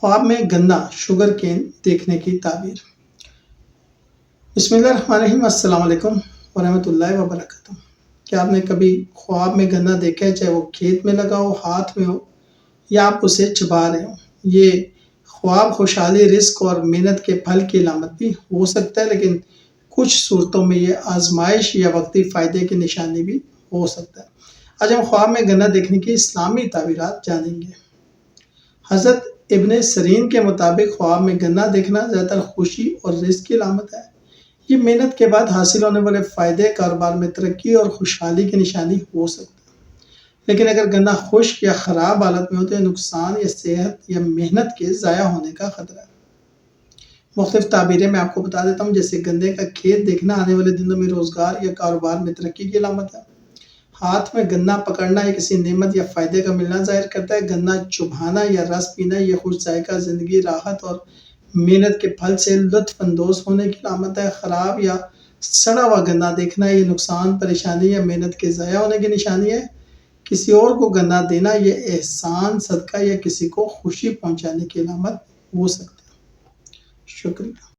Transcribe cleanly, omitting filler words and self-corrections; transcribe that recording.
خواب میں گنا شوگر کین دیکھنے کی تعبیر۔ بسم اللہ الرحمن الرحیم۔ السلام علیکم ورحمۃ اللہ وبرکاتہ۔ کیا آپ نے کبھی خواب میں گنا دیکھا ہے، چاہے وہ کھیت میں لگا ہو، ہاتھ میں ہو یا آپ اسے چبا رہے ہو؟ یہ خواب خوشحالی، رزق اور محنت کے پھل کی علامت بھی ہو سکتا ہے، لیکن کچھ صورتوں میں یہ آزمائش یا وقتی فائدے کی نشانی بھی ہو سکتا ہے۔ آج ہم خواب میں گنا دیکھنے کی اسلامی تعبیرات جانیں گے۔ حضرت ابن سیرین کے مطابق خواب میں گنا دیکھنا زیادہ تر خوشی اور رزق کی علامت ہے۔ یہ محنت کے بعد حاصل ہونے والے فائدے، کاروبار میں ترقی اور خوشحالی کی نشانی ہو سکتا ہے۔ لیکن اگر گنا خشک یا خراب حالت میں ہو تو یہ نقصان یا صحت یا محنت کے ضائع ہونے کا خطرہ ہے۔ مختلف تعبیریں میں آپ کو بتا دیتا ہوں، جیسے گنے کا کھیت دیکھنا آنے والے دنوں میں روزگار یا کاروبار میں ترقی کی علامت ہے۔ ہاتھ میں گنا پکڑنا یہ کسی نعمت یا فائدے کا ملنا ظاہر کرتا ہے۔ گنا چبانا یا رس پینا یہ خوش ذائقہ زندگی، راحت اور محنت کے پھل سے لطف اندوز ہونے کی علامت ہے۔ خراب یا سڑا ہوا گنا دیکھنا یہ نقصان، پریشانی یا محنت کے ضائع ہونے کی نشانی ہے۔ کسی اور کو گنا دینا یہ احسان، صدقہ یا کسی کو خوشی پہنچانے کی علامت ہو سکتا ہے۔ شکریہ۔